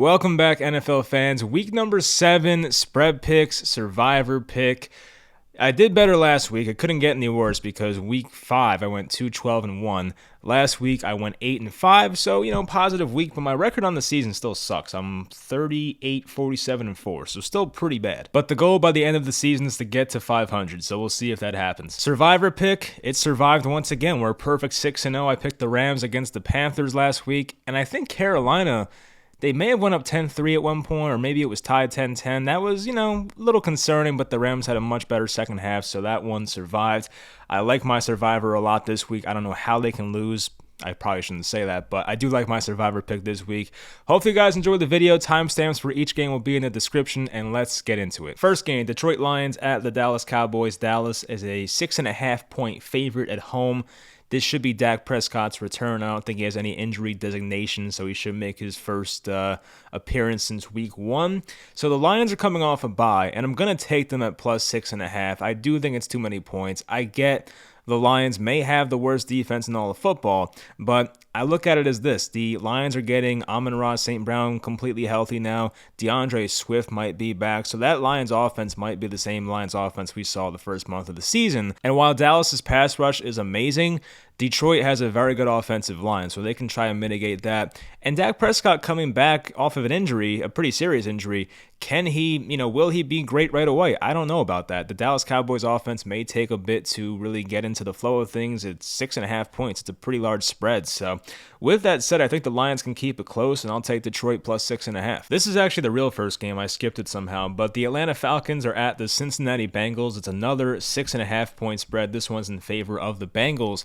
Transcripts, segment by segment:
Welcome back, NFL fans. Week number 7, spread picks, survivor pick. I did better last week. I couldn't get any worse because week 5 I went 2-12-1. Last week I went 8-5, so positive week, but my record on the season still sucks. I'm 38-47-4, so still pretty bad. But the goal by the end of the season is to get to 500, so we'll see if that happens. Survivor pick, it survived once again. We're a perfect 6-0. I picked the Rams against the Panthers last week, and I think Carolina, they may have went up 10-3 at one point, or maybe it was tied 10-10. That was, a little concerning, but the Rams had a much better second half, so that one survived. I like my Survivor a lot this week. I don't know how they can lose. I probably shouldn't say that, but I do like my Survivor pick this week. Hopefully you guys enjoyed the video. Timestamps for each game will be in the description, and let's get into it. First game, Detroit Lions at the Dallas Cowboys. Dallas is a 6.5-point favorite at home. This should be Dak Prescott's return. I don't think he has any injury designation, so he should make his first appearance since week 1. So the Lions are coming off a bye, and I'm going to take them at plus 6.5. I do think it's too many points. I get the Lions may have the worst defense in all of football, but I look at it as this. The Lions are getting Amon-Ra St. Brown completely healthy now. DeAndre Swift might be back, so that Lions offense might be the same Lions offense we saw the first month of the season. And while Dallas's pass rush is amazing, Detroit has a very good offensive line, so they can try and mitigate that. And Dak Prescott coming back off of an injury, a pretty serious injury, can he, will he be great right away? I don't know about that. The Dallas Cowboys offense may take a bit to really get into the flow of things. It's 6.5 points. It's a pretty large spread. So with that said, I think the Lions can keep it close, and I'll take Detroit plus 6.5. This is actually the real first game. I skipped it somehow, but the Atlanta Falcons are at the Cincinnati Bengals. It's another 6.5-point spread. This one's in favor of the Bengals.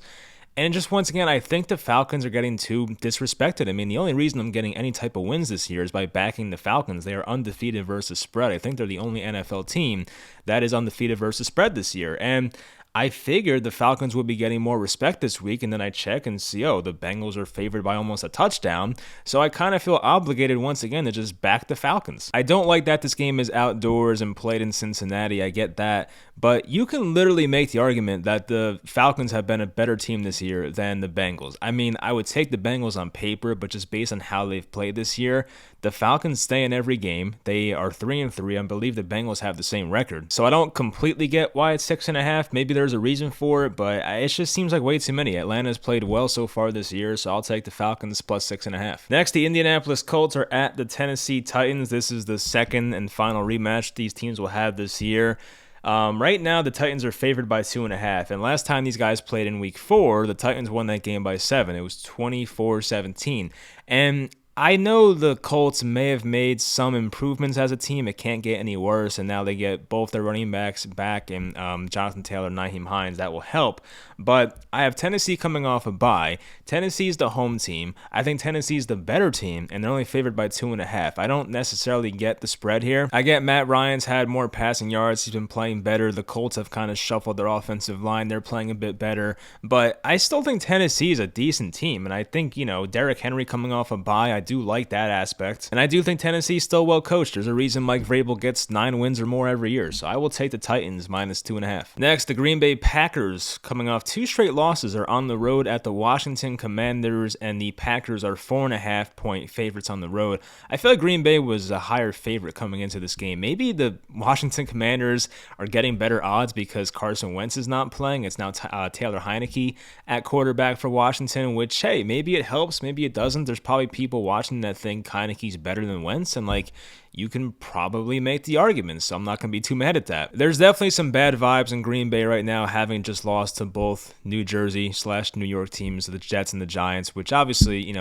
And just once again, I think the Falcons are getting too disrespected. I mean, the only reason I'm getting any type of wins this year is by backing the Falcons. They are undefeated versus spread. I think they're the only NFL team that is undefeated versus spread this year. And I figured the Falcons would be getting more respect this week, and then I check and see, the Bengals are favored by almost a touchdown, so I kind of feel obligated once again to just back the Falcons. I don't like that this game is outdoors and played in Cincinnati, I get that, but you can literally make the argument that the Falcons have been a better team this year than the Bengals. I mean, I would take the Bengals on paper, but just based on how they've played this year, the Falcons stay in every game. They are 3-3. I believe the Bengals have the same record. So I don't completely get why it's 6.5. Maybe there's a reason for it, but it just seems like way too many. Atlanta's played well so far this year, so I'll take the Falcons plus 6.5. Next, the Indianapolis Colts are at the Tennessee Titans. This is the second and final rematch these teams will have this year. Right now, the Titans are favored by 2.5, and last time these guys played in week 4, the Titans won that game by 7. It was 24-17, and I know the Colts may have made some improvements as a team. It can't get any worse, and now they get both their running backs back and Jonathan Taylor, Nyheim Hines. That will help, but I have Tennessee coming off a bye. Tennessee's the home team. I think Tennessee's the better team, and they're only favored by 2.5. I don't necessarily get the spread here. I get Matt Ryan's had more passing yards. He's been playing better. The Colts have kind of shuffled their offensive line. They're playing a bit better, but I still think Tennessee is a decent team, and I think, Derrick Henry coming off a bye, I do like that aspect, and I do think Tennessee's still well coached. There's a reason Mike Vrabel gets 9 wins or more every year, so I will take the Titans minus 2.5. Next, the Green Bay Packers, coming off 2 straight losses, are on the road at the Washington Commanders, and the Packers are 4.5-point favorites on the road. I feel like Green Bay was a higher favorite coming into this game. Maybe the Washington Commanders are getting better odds because Carson Wentz is not playing. It's now Taylor Heineke at quarterback for Washington, which, hey, maybe it helps, maybe it doesn't. There's probably people watching that think Heineke's better than Wentz, and you can probably make the argument, so I'm not going to be too mad at that. There's definitely some bad vibes in Green Bay right now, having just lost to both New Jersey/New York teams, the Jets and the Giants, which obviously,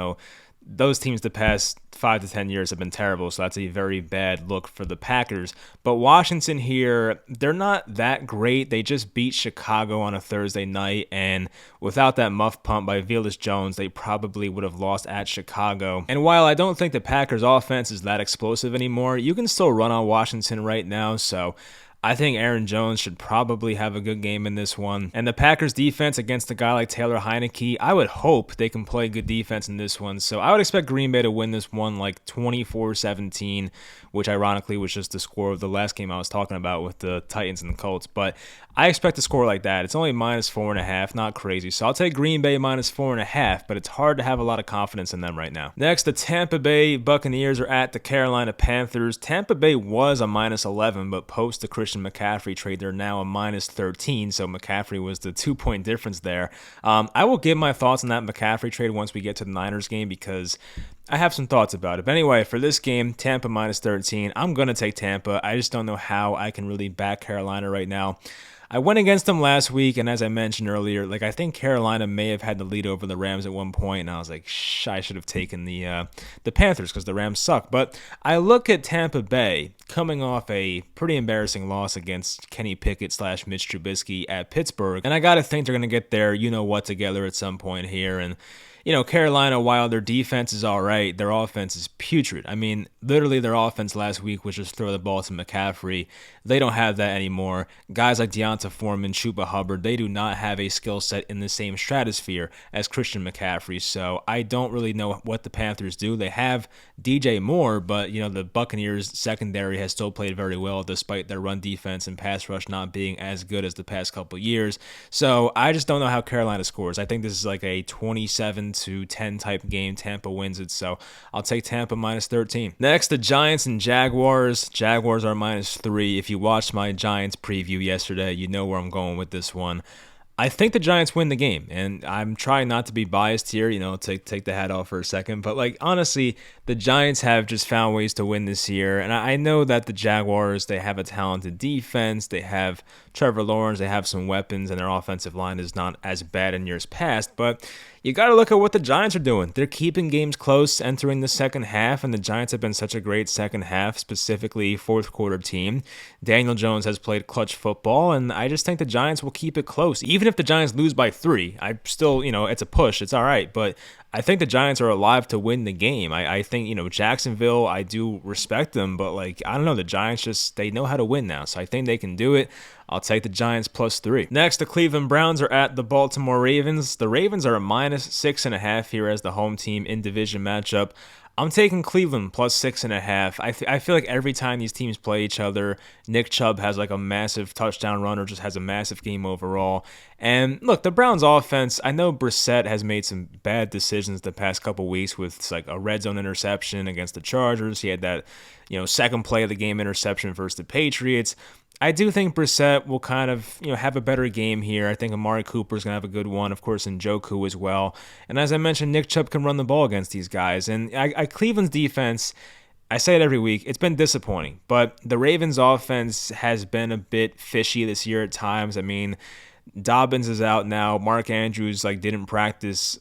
those teams the past 5 to 10 years have been terrible, so that's a very bad look for the Packers. But Washington here, they're not that great. They just beat Chicago on a Thursday night, and without that muff punt by Velus Jones, they probably would have lost at Chicago. And while I don't think the Packers offense is that explosive anymore, you can still run on Washington right now, so I think Aaron Jones should probably have a good game in this one. And the Packers defense against a guy like Taylor Heineke, I would hope they can play good defense in this one. So I would expect Green Bay to win this one like 24-17, which ironically was just the score of the last game I was talking about with the Titans and the Colts. But I expect a score like that. It's only -4.5, not crazy. So I'll take Green Bay -4.5, but it's hard to have a lot of confidence in them right now. Next, the Tampa Bay Buccaneers are at the Carolina Panthers. Tampa Bay was a -11, but post the Christian McCaffrey trade, they're now a -13, so McCaffrey was the 2-point difference there. I will give my thoughts on that McCaffrey trade once we get to the Niners game because I have some thoughts about it. But anyway, for this game, Tampa -13, I'm going to take Tampa. I just don't know how I can really back Carolina right now. I went against them last week, and as I mentioned earlier, I think Carolina may have had the lead over the Rams at one point, and I was like, I should have taken the Panthers because the Rams suck. But I look at Tampa Bay coming off a pretty embarrassing loss against Kenny Pickett / Mitch Trubisky at Pittsburgh, and I got to think they're going to get their you-know-what together at some point here, and Carolina, while their defense is all right, their offense is putrid. I mean, literally their offense last week was just throw the ball to McCaffrey. They don't have that anymore. Guys like Deonta Foreman, Chuba Hubbard, they do not have a skill set in the same stratosphere as Christian McCaffrey. So I don't really know what the Panthers do. They have DJ Moore, but, the Buccaneers secondary has still played very well despite their run defense and pass rush not being as good as the past couple years. So I just don't know how Carolina scores. I think this is like a 27-10 type game. Tampa wins it, so I'll take Tampa -13. Next, the Giants and Jaguars. Jaguars are -3. If you watched my Giants preview yesterday, you know where I'm going with this one. I think the Giants win the game, and I'm trying not to be biased here, take the hat off for a second. But, honestly, the Giants have just found ways to win this year. And I know that the Jaguars, they have a talented defense. They have Trevor Lawrence. They have some weapons, and their offensive line is not as bad in years past. But you got to look at what the Giants are doing. They're keeping games close entering the second half, and the Giants have been such a great second half, specifically fourth quarter team. Daniel Jones has played clutch football, and I just think the Giants will keep it close. Even if the Giants lose by 3, I still, it's a push. It's all right, but I think the Giants are alive to win the game. I think, Jacksonville, I do respect them, but, I don't know, the Giants they know how to win now, so I think they can do it. I'll take the Giants +3. Next, the Cleveland Browns are at the Baltimore Ravens. The Ravens are a -6.5 here as the home team in division matchup. I'm taking Cleveland +6.5. I feel like every time these teams play each other, Nick Chubb has a massive touchdown run or just has a massive game overall. And look, the Browns offense, I know Brissett has made some bad decisions the past couple weeks with a red zone interception against the Chargers. He had that, second play of the game interception versus the Patriots. I do think Brissett will kind of, have a better game here. I think Amari Cooper's going to have a good one, of course, and Njoku as well. And as I mentioned, Nick Chubb can run the ball against these guys. And Cleveland's defense, I say it every week, it's been disappointing. But the Ravens' offense has been a bit fishy this year at times. I mean, Dobbins is out now. Mark Andrews didn't practice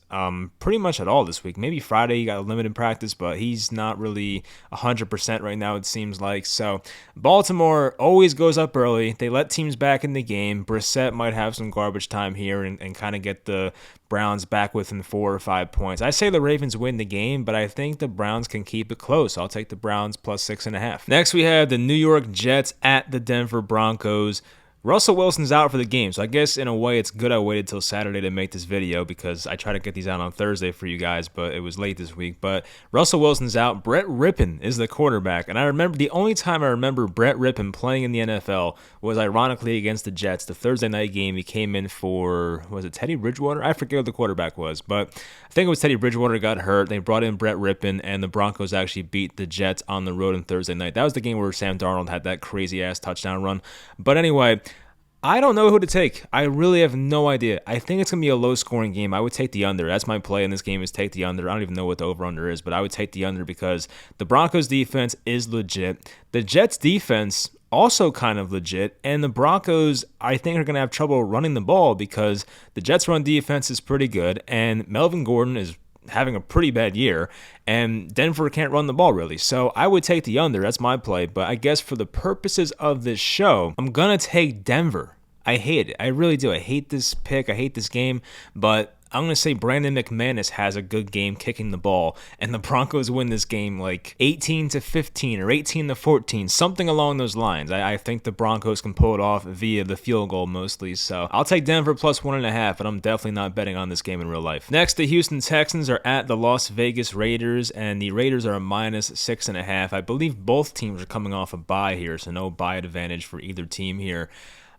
pretty much at all this week. Maybe Friday he got a limited practice, but he's not really 100% right now, it seems like. So Baltimore always goes up early. They let teams back in the game. Brissett might have some garbage time here and kind of get the Browns back within 4 or 5 points. I say the Ravens win the game, but I think the Browns can keep it close. I'll take the Browns +6.5. Next, we have the New York Jets at the Denver Broncos. Russell Wilson's out for the game, so I guess in a way it's good I waited till Saturday to make this video because I try to get these out on Thursday for you guys, but it was late this week. But Russell Wilson's out. Brett Rippon is the quarterback, and I remember the only time I remember Brett Rippon playing in the NFL was ironically against the Jets. The Thursday night game, he came in for, was it Teddy Bridgewater? I forget what the quarterback was, but I think it was Teddy Bridgewater got hurt. They brought in Brett Rippon, and the Broncos actually beat the Jets on the road on Thursday night. That was the game where Sam Darnold had that crazy-ass touchdown run. But anyway, I don't know who to take. I really have no idea. I think it's going to be a low-scoring game. I would take the under. That's my play in this game is take the under. I don't even know what the over-under is, but I would take the under because the Broncos' defense is legit. The Jets' defense also kind of legit, and the Broncos, I think, are going to have trouble running the ball because the Jets' run defense is pretty good, and Melvin Gordon is having a pretty bad year, and Denver can't run the ball really. So I would take the under. That's my play. But I guess for the purposes of this show, I'm going to take Denver. I hate it. I really do. I hate this pick. I hate this game. But I'm going to say Brandon McManus has a good game kicking the ball, and the Broncos win this game like 18-15 or 18-14, something along those lines. I think the Broncos can pull it off via the field goal mostly, so I'll take Denver plus 1.5, but I'm definitely not betting on this game in real life. Next, the Houston Texans are at the Las Vegas Raiders, and the Raiders are a minus 6.5. I believe both teams are coming off a bye here, so no bye advantage for either team here.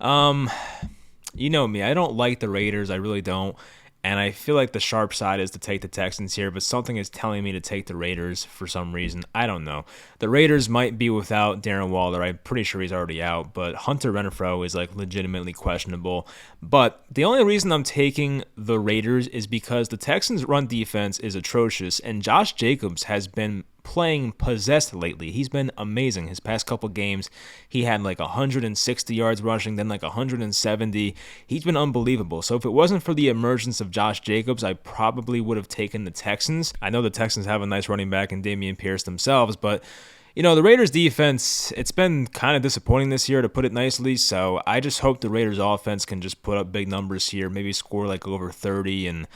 You know me, I don't like the Raiders, I really don't. And I feel like the sharp side is to take the Texans here, but something is telling me to take the Raiders for some reason. I don't know. The Raiders might be without Darren Waller. I'm pretty sure he's already out, but Hunter Renfrow is like legitimately questionable. But the only reason I'm taking the Raiders is because the Texans' run defense is atrocious, and Josh Jacobs has been playing possessed lately. He's been amazing. His past couple games, he had like 160 yards rushing, then like 170. He's been unbelievable. So if it wasn't for the emergence of Josh Jacobs, I probably would have taken the Texans. I know the Texans have a nice running back in Dameon Pierce themselves, but you know, the Raiders defense, it's been kind of disappointing this year, to put it nicely, so I just hope the Raiders offense can just put up big numbers here, maybe score like over 30 and,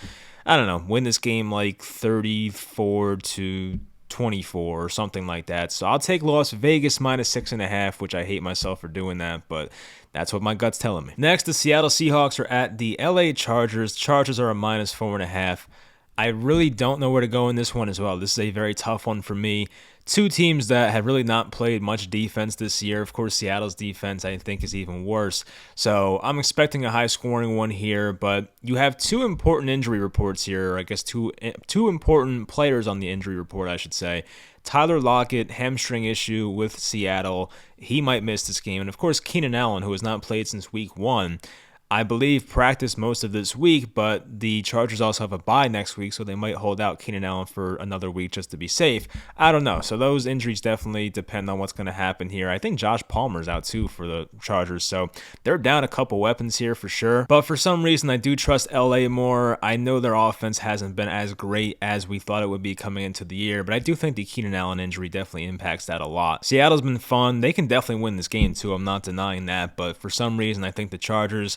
I don't know, win this game like 34-24 or something like that. So I'll take Las Vegas minus 6.5, which I hate myself for doing that, but that's what my gut's telling me. Next, the Seattle Seahawks are at the LA Chargers. Chargers are a minus 4.5. I really don't know where to go in this one as well. This is a very tough one for me. Two teams that have really not played much defense this year. Of course, Seattle's defense, I think, is even worse. So I'm expecting a high-scoring one here, but you have two important injury reports here, or I guess two important players on the injury report, I should say. Tyler Lockett, hamstring issue with Seattle. He might miss this game. And, of course, Keenan Allen, who has not played since week 1. I believe practiced most of this week, but the Chargers also have a bye next week, so they might hold out Keenan Allen for another week just to be safe. I don't know. So those injuries definitely depend on what's going to happen here. I think Josh Palmer's out too for the Chargers, so they're down a couple weapons here for sure. But for some reason, I do trust LA more. I know their offense hasn't been as great as we thought it would be coming into the year, but I do think the Keenan Allen injury definitely impacts that a lot. Seattle's been fun. They can definitely win this game too. I'm not denying that, but for some reason, I think the Chargers,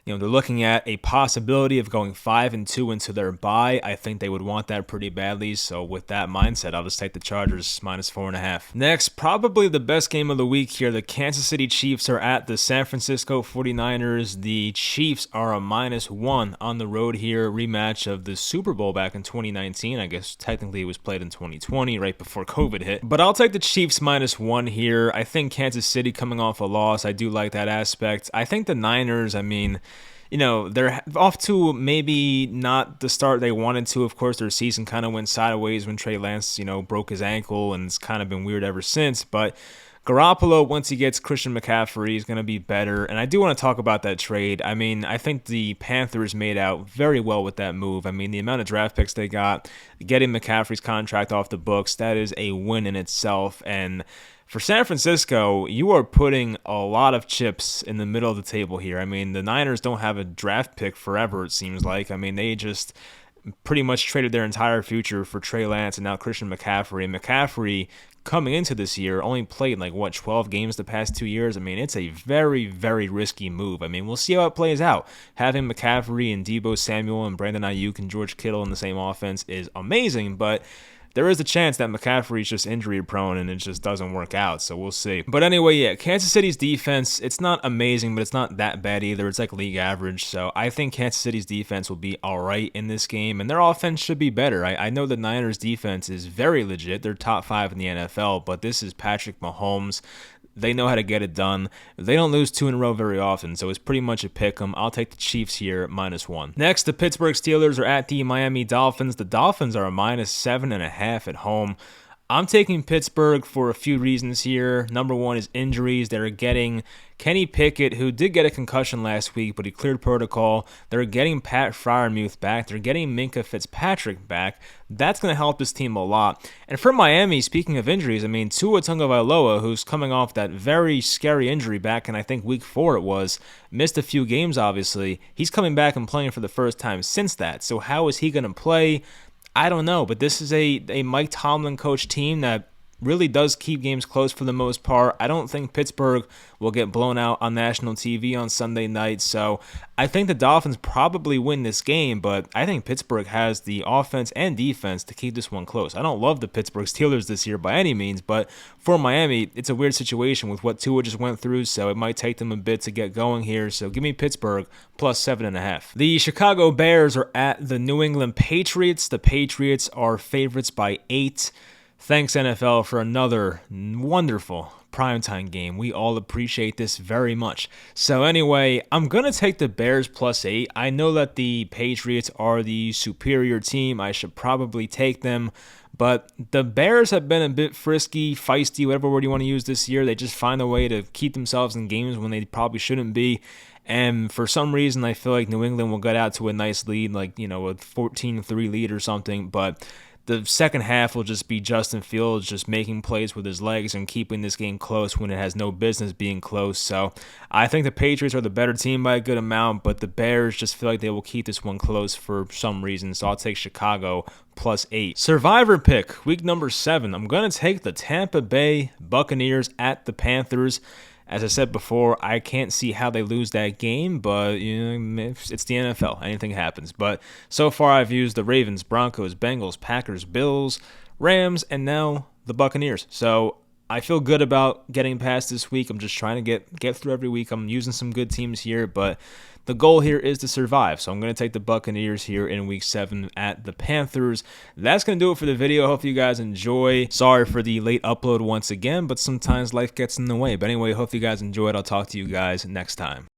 you know, they're looking at a possibility of going 5-2 into their bye. I think they would want that pretty badly. So with that mindset, I'll just take the Chargers minus 4.5. Next, probably the best game of the week here. The Kansas City Chiefs are at the San Francisco 49ers. The Chiefs are a -1 on the road here. Rematch of the Super Bowl back in 2019. I guess technically it was played in 2020, right before COVID hit. But I'll take the Chiefs -1 here. I think Kansas City coming off a loss, I do like that aspect. I think the Niners, I mean, you know, they're off to maybe not the start they wanted to. Of course, their season kind of went sideways when Trey Lance, you know, broke his ankle, and it's kind of been weird ever since. But Garoppolo, once he gets Christian McCaffrey, is going to be better. And I do want to talk about that trade. I mean, I think the Panthers made out very well with that move. I mean, the amount of draft picks they got, getting McCaffrey's contract off the books, that is a win in itself. And for San Francisco, you are putting a lot of chips in the middle of the table here. I mean, the Niners don't have a draft pick forever, it seems like. I mean, they just pretty much traded their entire future for Trey Lance and now Christian McCaffrey. And McCaffrey, coming into this year, only played 12 games the past 2 years. I mean, it's a very, very risky move. I mean, we'll see how it plays out. Having McCaffrey and Deebo Samuel and Brandon Ayuk and George Kittle in the same offense is amazing, but there is a chance that McCaffrey is just injury prone and it just doesn't work out, so we'll see. But anyway, yeah, Kansas City's defense, it's not amazing, but it's not that bad either. It's like league average, so I think Kansas City's defense will be all right in this game, and their offense should be better. I know the Niners' defense is very legit. They're top 5 in the NFL, but this is Patrick Mahomes. They know how to get it done. They don't lose 2 in a row very often, so it's pretty much a pick 'em. I'll take the Chiefs here, -1. Next, the Pittsburgh Steelers are at the Miami Dolphins. The Dolphins are a -7.5 at home. I'm taking Pittsburgh for a few reasons here. Number one is injuries. They're getting Kenny Pickett, who did get a concussion last week, but he cleared protocol. They're getting Pat Freiermuth back. They're getting Minka Fitzpatrick back. That's going to help this team a lot. And for Miami, speaking of injuries, I mean, Tua Tagovailoa, who's coming off that very scary injury back in, I think, week 4 it was, missed a few games, obviously. He's coming back and playing for the first time since that. So how is he going to play? I don't know, but this is a Mike Tomlin coach team that really does keep games close for the most part. I don't think Pittsburgh will get blown out on national TV on Sunday night, so I think the Dolphins probably win this game, but I think Pittsburgh has the offense and defense to keep this one close. I don't love the Pittsburgh Steelers this year by any means, but for Miami, it's a weird situation with what Tua just went through, so it might take them a bit to get going here. So give me Pittsburgh plus 7.5. The Chicago Bears are at the New England Patriots. The Patriots are favorites by 8. Thanks, NFL, for another wonderful primetime game. We all appreciate this very much. So anyway, I'm going to take the Bears plus 8. I know that the Patriots are the superior team. I should probably take them. But the Bears have been a bit frisky, feisty, whatever word you want to use this year. They just find a way to keep themselves in games when they probably shouldn't be. And for some reason, I feel like New England will get out to a nice lead, like, a 14-3 lead or something. But the second half will just be Justin Fields just making plays with his legs and keeping this game close when it has no business being close. So I think the Patriots are the better team by a good amount, but the Bears just feel like they will keep this one close for some reason. So I'll take Chicago plus 8. Survivor pick, week number 7. I'm going to take the Tampa Bay Buccaneers at the Panthers. As I said before, I can't see how they lose that game, but it's the NFL. Anything happens. But so far, I've used the Ravens, Broncos, Bengals, Packers, Bills, Rams, and now the Buccaneers. So I feel good about getting past this week. I'm just trying to get through every week. I'm using some good teams here, but the goal here is to survive. So I'm going to take the Buccaneers here in week 7 at the Panthers. That's going to do it for the video. I hope you guys enjoy. Sorry for the late upload once again, but sometimes life gets in the way. But anyway, hope you guys enjoyed. I'll talk to you guys next time.